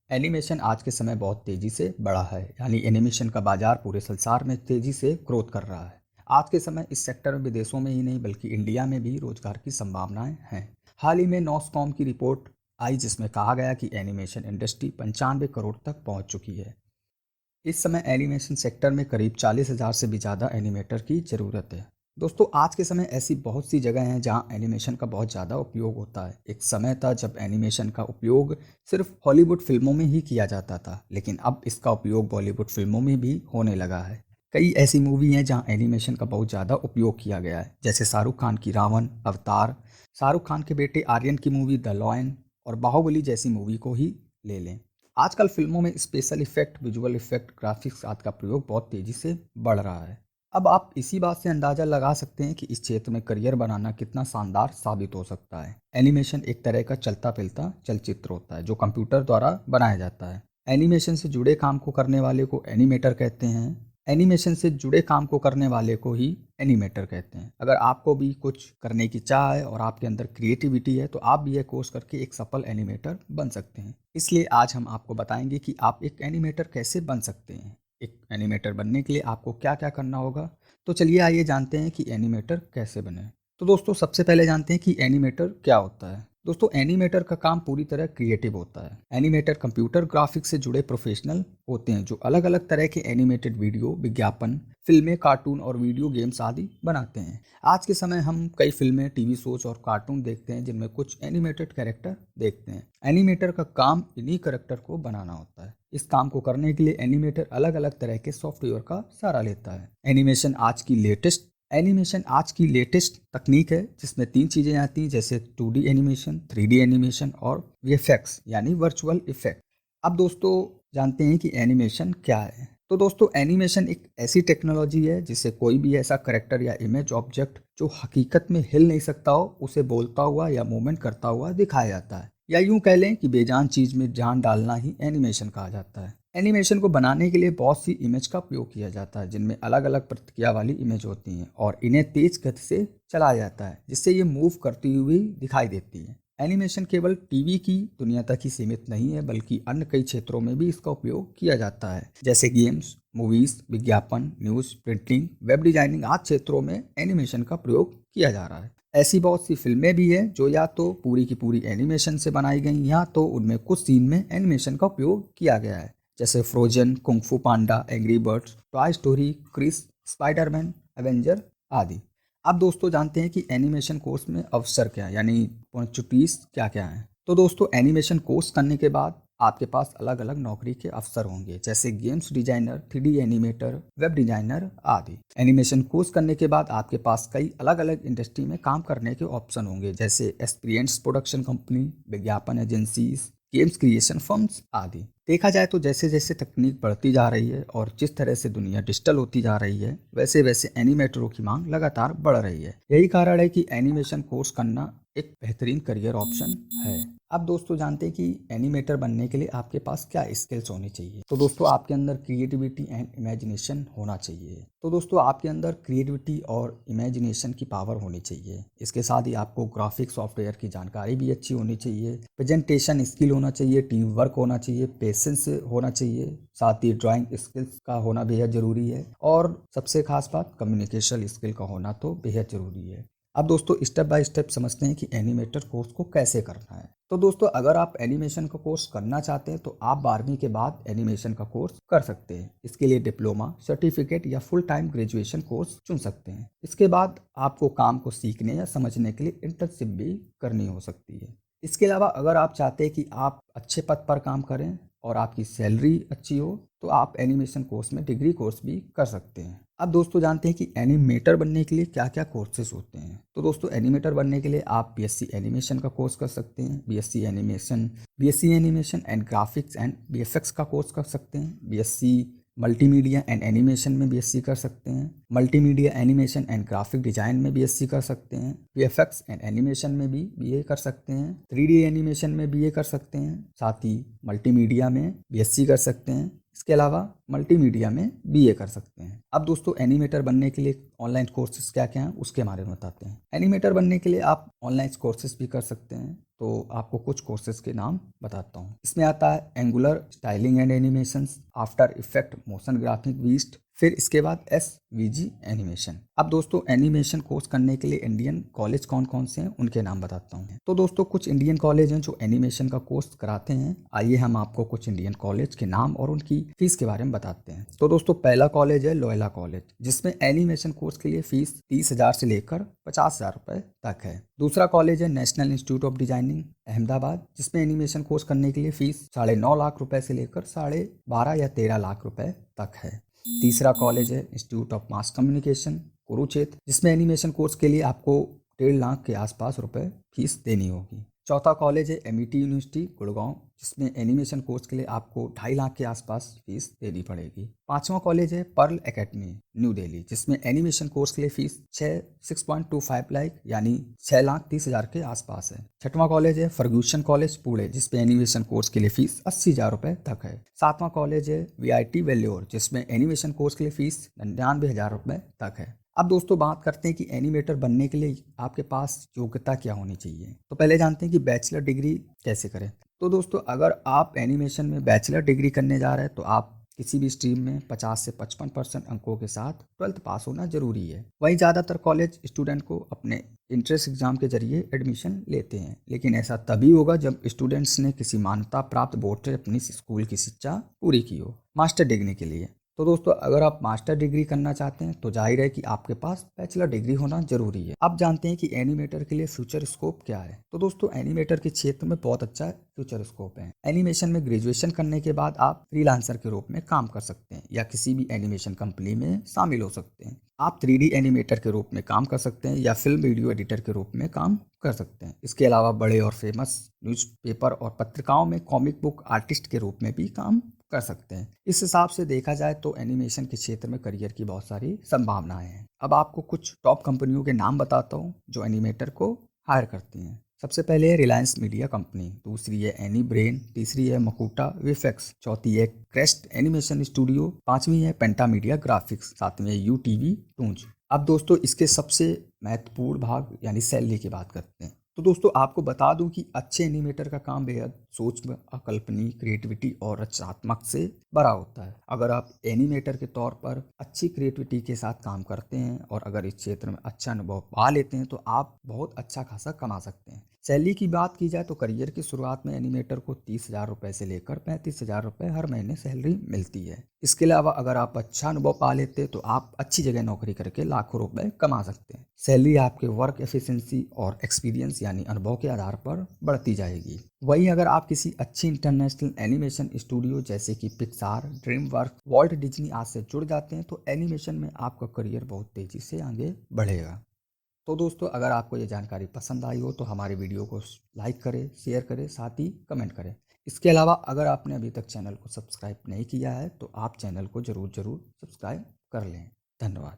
Animation आज के समय बहुत तेजी से बढ़ा है। यानी एनिमेशन का बाजार पूरे संसार में तेजी से ग्रोथ कर रहा है। आज के समय इस सेक्टर में विदेशों में ही नहीं बल्कि इंडिया में भी रोजगार की संभावनाएं हैं। हाल ही में नॉसकॉम की रिपोर्ट आई जिसमें कहा गया कि एनिमेशन इंडस्ट्री 95 करोड़ तक पहुंच चुकी है। इस समय एनिमेशन सेक्टर में करीब 40,000 से भी ज़्यादा एनिमेटर की ज़रूरत है। दोस्तों, आज के समय ऐसी बहुत सी जगह हैं जहां एनिमेशन का बहुत ज़्यादा उपयोग होता है। एक समय था जब एनिमेशन का उपयोग सिर्फ हॉलीवुड फिल्मों में ही किया जाता था, लेकिन अब इसका उपयोग बॉलीवुड फिल्मों में भी होने लगा है। कई ऐसी मूवी हैं जहां एनिमेशन का बहुत ज़्यादा उपयोग किया गया है, जैसे शाहरुख खान की रावण, अवतार, शाहरुख खान के बेटे आर्यन की मूवी द लॉयन और बाहुबली जैसी मूवी को ही ले लें। आजकल फिल्मों में special effect, visual effect, graphics आदि का प्रयोग बहुत तेजी से बढ़ रहा है। अब आप इसी बात से अंदाजा लगा सकते हैं कि इस क्षेत्र में करियर बनाना कितना शानदार साबित हो सकता है। एनिमेशन एक तरह का चलता फिरता चलचित्र होता है जो कंप्यूटर द्वारा बनाया जाता है। एनिमेशन से जुड़े काम को करने वाले को एनिमेटर कहते हैं। एनिमेशन से जुड़े काम को करने वाले को ही एनिमेटर कहते हैं। अगर आपको भी कुछ करने की चाह है और आपके अंदर क्रिएटिविटी है तो आप भी यह कोर्स करके एक सफल एनिमेटर बन सकते हैं। इसलिए आज हम आपको बताएंगे कि आप एक एनिमेटर कैसे बन सकते हैं। एक एनिमेटर बनने के लिए आपको क्या क्या करना होगा। तो चलिए आइए जानते हैं कि एनिमेटर कैसे बने। तो दोस्तों, सबसे पहले जानते हैं कि एनिमेटर क्या होता है। दोस्तों, एनिमेटर का काम पूरी तरह क्रिएटिव होता है। एनिमेटर कंप्यूटर ग्राफिक्स से जुड़े प्रोफेशनल होते हैं जो अलग अलग तरह के एनिमेटेड वीडियो, विज्ञापन, फिल्में, कार्टून और वीडियो गेम्स आदि बनाते हैं। आज के समय हम कई फिल्में, टीवी शोज और कार्टून देखते हैं जिनमें कुछ एनिमेटेड कैरेक्टर देखते हैं। एनिमेटर का काम इन्हीं कैरेक्टर को बनाना होता है। इस काम को करने के लिए एनिमेटर अलग अलग तरह के सॉफ्टवेयर का सहारा लेता है। एनिमेशन आज की लेटेस्ट तकनीक है जिसमें 3 चीज़ें आती हैं, जैसे 2D एनिमेशन, 3D एनिमेशन और VFX यानी वर्चुअल इफेक्ट। अब दोस्तों जानते हैं कि एनिमेशन क्या है। तो दोस्तों, एनिमेशन एक ऐसी टेक्नोलॉजी है जिससे कोई भी ऐसा करेक्टर या इमेज ऑब्जेक्ट जो हकीकत में हिल नहीं सकता हो उसे बोलता हुआ या मूवमेंट करता हुआ दिखाया जाता है। या यूं कह लें कि बेजान चीज में जान डालना ही एनिमेशन कहा जाता है। एनिमेशन को बनाने के लिए बहुत सी इमेज का उपयोग किया जाता है जिनमें अलग अलग प्रतिक्रिया वाली इमेज होती हैं और इन्हें तेज गति से चलाया जाता है जिससे ये मूव करती हुई दिखाई देती है। एनिमेशन केवल टीवी की दुनिया तक ही सीमित नहीं है बल्कि अन्य कई क्षेत्रों में भी इसका उपयोग किया जाता है, जैसे गेम्स, मूवीज, विज्ञापन, न्यूज, प्रिंटिंग, वेब डिजाइनिंग आदि क्षेत्रों में एनिमेशन का प्रयोग किया जा रहा है। ऐसी बहुत सी फिल्में भी हैं जो या तो पूरी की पूरी एनिमेशन से बनाई गई या तो उनमें कुछ सीन में एनिमेशन का उपयोग किया गया है, जैसे Frozen, Kung Fu Panda, Angry Birds, Toy Story, Chris, Spiderman, Avenger आदि। अब दोस्तों जानते हैं कि एनिमेशन कोर्स में अवसर क्या है, यानी अपॉर्चुनिटीज क्या क्या हैं। तो दोस्तों, एनिमेशन कोर्स करने के बाद आपके पास अलग अलग नौकरी के अवसर होंगे, जैसे games designer, 3D animator, web designer आदि। एनिमेशन कोर्स करने के बाद आपके पास कई अलग अलग इंडस्ट्री में काम करने के ऑप्शन होंगे, जैसे एक्सपीरियंस प्रोडक्शन कंपनी, विज्ञापन एजेंसीज, गेम्स क्रिएशन फर्म्स आदि। देखा जाए तो जैसे जैसे तकनीक बढ़ती जा रही है और जिस तरह से दुनिया डिजिटल होती जा रही है वैसे वैसे एनिमेटरों की मांग लगातार बढ़ रही है। यही कारण है कि एनिमेशन कोर्स करना एक बेहतरीन करियर ऑप्शन है। अब दोस्तों जानते हैं कि एनिमेटर बनने के लिए आपके पास क्या स्किल्स होनी चाहिए। तो दोस्तों, आपके अंदर क्रिएटिविटी एंड इमेजिनेशन होना चाहिए। तो दोस्तों, आपके अंदर क्रिएटिविटी और इमेजिनेशन की पावर होनी चाहिए। इसके साथ ही आपको ग्राफिक सॉफ्टवेयर की जानकारी भी अच्छी होनी चाहिए, प्रेजेंटेशन स्किल होना चाहिए, टीम वर्क होना चाहिए, पेशेंस होना चाहिए, साथ ही ड्राइंग स्किल्स का होना बेहद जरूरी है और सबसे खास बात कम्युनिकेशन स्किल का होना तो बेहद जरूरी है। अब दोस्तों स्टेप बाय स्टेप समझते हैं कि एनिमेटर कोर्स को कैसे करना है। तो दोस्तों, अगर आप एनिमेशन का कोर्स करना चाहते हैं तो आप 12वीं के बाद एनिमेशन का कोर्स कर सकते हैं। इसके लिए डिप्लोमा, सर्टिफिकेट या फुल टाइम ग्रेजुएशन कोर्स चुन सकते हैं। इसके बाद आपको काम को सीखने या समझने के लिए इंटर्नशिप भी करनी हो सकती है। इसके अलावा अगर आप चाहते हैं कि आप अच्छे पद पर काम करें और आपकी सैलरी अच्छी हो तो आप एनिमेशन कोर्स में डिग्री कोर्स भी कर सकते हैं। अब दोस्तों जानते हैं कि एनिमेटर बनने के लिए क्या क्या कोर्सेज होते हैं। तो दोस्तों, एनिमेटर बनने के लिए आप BSc एनिमेशन का कोर्स कर सकते हैं, BSc animation and graphics and VFX का कोर्स कर सकते हैं, BSc मल्टीमीडिया एंड एनिमेशन में BSc कर सकते हैं, multimedia animation and graphic design में BSc कर सकते हैं, VFX एंड एनिमेशन में भी BA कर सकते हैं, 3D एनिमेशन में BA कर सकते हैं, साथ ही मल्टीमीडिया में BSc कर सकते हैं। इसके अलावा मल्टीमीडिया में BA कर सकते हैं। अब दोस्तों, एनिमेटर बनने के लिए ऑनलाइन कोर्सेज क्या क्या हैं उसके बारे में बताते हैं। एनिमेटर बनने के लिए आप ऑनलाइन कोर्सेज भी कर सकते हैं तो आपको कुछ कोर्सेज के नाम बताता हूँ। इसमें आता है angular styling and animations, after effect motion graphic beast, फिर इसके बाद SVG एनिमेशन। अब दोस्तों एनिमेशन कोर्स करने के लिए इंडियन कॉलेज कौन कौन से हैं उनके नाम बताता हूँ। तो दोस्तों कुछ इंडियन कॉलेज हैं जो एनिमेशन का कोर्स कराते हैं। आइए हम आपको कुछ इंडियन कॉलेज के नाम और उनकी फीस के बारे में बताते हैं। तो दोस्तों पहला कॉलेज है लोयला कॉलेज, जिसमें एनिमेशन कोर्स के लिए फीस 30,000 से लेकर 50,000 रुपए तक है। दूसरा कॉलेज है national institute of designing Ahmedabad, जिसमें एनिमेशन कोर्स करने के लिए फीस 9.5 लाख रुपए से लेकर 12.5 या 13 लाख रुपए तक है। तीसरा कॉलेज है institute of mass communication Kurukshetra, जिसमें एनिमेशन कोर्स के लिए आपको 1.5 लाख के आसपास रुपए फीस देनी होगी। चौथा कॉलेज है MIT यूनिवर्सिटी गुड़गांव, जिसमें एनिमेशन कोर्स के लिए आपको 2.5 लाख के आसपास फीस देनी पड़ेगी। पांचवा कॉलेज है पर्ल एकेडमी न्यू दिल्ली, जिसमें एनिमेशन कोर्स के लिए फीस 6.25 लाख यानी 6,30,000 के आसपास है। छठवां कॉलेज है फर्ग्यूसन कॉलेज पुणे, जिसमें एनिमेशन कोर्स के लिए फीस 80,000 रुपए तक है। सातवां कॉलेज है VIT वेल्योर, जिसमें एनिमेशन कोर्स के लिए फीस 99,000 रुपए तक है। अब दोस्तों बात करते हैं कि एनिमेटर बनने के लिए आपके पास योग्यता क्या होनी चाहिए। तो पहले जानते हैं कि बैचलर डिग्री कैसे करें। तो दोस्तों अगर आप एनिमेशन में बैचलर डिग्री करने जा रहे हैं तो आप किसी भी स्ट्रीम में 50 से 55% अंकों के साथ 12th पास होना जरूरी है। वहीं ज़्यादातर कॉलेज स्टूडेंट को अपने इंट्रेंस एग्जाम के जरिए एडमिशन लेते हैं, लेकिन ऐसा तभी होगा जब स्टूडेंट्स ने किसी मान्यता प्राप्त बोर्ड से अपनी स्कूल की शिक्षा पूरी की हो। मास्टर डिग्री के लिए तो दोस्तों अगर आप मास्टर डिग्री करना चाहते हैं तो जाहिर है कि आपके पास बैचलर डिग्री होना जरूरी है। अब जानते हैं कि एनिमेटर के लिए फ्यूचर स्कोप क्या है। तो दोस्तों एनिमेटर के क्षेत्र में बहुत अच्छा फ्यूचर स्कोप है। एनिमेशन में ग्रेजुएशन करने के बाद आप फ्रीलांसर के रूप में काम कर सकते हैं या किसी भी एनिमेशन कंपनी में शामिल हो सकते हैं। आप 3D एनिमेटर के रूप में काम कर सकते हैं या फिल्म वीडियो एडिटर के रूप में काम कर सकते हैं। इसके अलावा बड़े और फेमस न्यूज़पेपर और पत्रिकाओं में कॉमिक बुक आर्टिस्ट के रूप में भी काम कर सकते हैं। इस हिसाब से देखा जाए तो एनिमेशन के क्षेत्र में करियर की बहुत सारी संभावनाएं हैं। अब आपको कुछ टॉप कंपनियों के नाम बताता हूँ जो एनिमेटर को हायर करती हैं। सबसे पहले है रिलायंस मीडिया कंपनी, दूसरी है एनी ब्रेन, तीसरी है मकूटा वीएफएक्स, चौथी है क्रेस्ट एनिमेशन स्टूडियो, पांचवी है पेंटा मीडिया ग्राफिक्स, सातवीं है UTV टूंज। अब दोस्तों इसके सबसे महत्वपूर्ण भाग यानी सैलरी की बात करते हैं। तो दोस्तों आपको बता दूं कि अच्छे एनिमेटर का काम बेहद सूक्ष्म, अकल्पनीय, क्रिएटिविटी और रचनात्मक से भरा होता है। अगर आप एनिमेटर के तौर पर अच्छी क्रिएटिविटी के साथ काम करते हैं और अगर इस क्षेत्र में अच्छा अनुभव पा लेते हैं तो आप बहुत अच्छा खासा कमा सकते हैं। सैलरी की बात की जाए तो करियर की शुरुआत में एनिमेटर को 30,000 रुपए से लेकर 35,000 रुपए हर महीने सैलरी मिलती है। इसके अलावा अगर आप अच्छा अनुभव पा लेते हैं तो आप अच्छी जगह नौकरी करके लाखों रुपए कमा सकते हैं। सैलरी आपके वर्क एफिशिएंसी और एक्सपीरियंस यानी अनुभव के आधार पर बढ़ती जाएगी। वहीं अगर आप किसी अच्छी इंटरनेशनल एनिमेशन स्टूडियो जैसे कि पिक्सार, ड्रीमवर्क्स, वॉल्ट डिज्नी आदि से जुड़ जाते हैं तो एनिमेशन में आपका करियर बहुत तेजी से आगे बढ़ेगा। तो दोस्तों अगर आपको ये जानकारी पसंद आई हो तो हमारे वीडियो को लाइक करें, शेयर करें, साथ ही कमेंट करें। इसके अलावा अगर आपने अभी तक चैनल को सब्सक्राइब नहीं किया है तो आप चैनल को जरूर सब्सक्राइब कर लें। धन्यवाद।